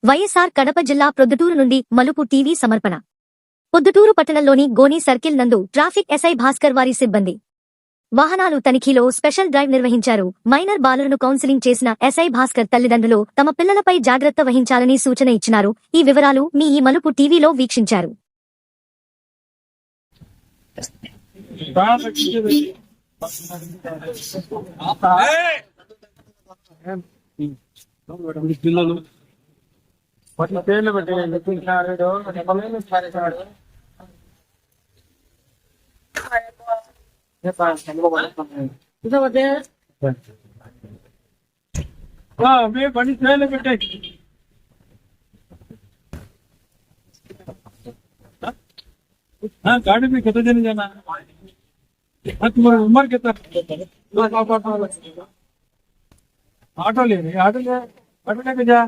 వైఎస్ఆర్ కడప జిల్లా ప్రొద్దుటూరు నుండి మలుపు టీవీ సమర్పణ. పొద్దుటూరు పట్టణంలోని గోని సర్కిల్ నందు ట్రాఫిక్ ఎస్ఐ భాస్కర్ వారి సిబ్బంది వాహనాలు తనిఖీలో స్పెషల్ డ్రైవ్ నిర్వహించారు. మైనర్ బాలలను కౌన్సిలింగ్ చేసిన ఎస్ఐ భాస్కర్ తల్లిదండ్రులు తమ పిల్లలపై జాగ్రత్త వహించాలని సూచన ఇచ్చినారు. ఈ వివరాలు మీ ఈ మలుపు టీవీలో వీక్షించారు. పిల్లలు వాటి పేర్లు పెట్టాడు బండి పేర్లు పెట్టాయి. गाड़ी में कितने दिन जाना तुम्हारी उम्र कितना ऑटो ले ऑटो लेके जा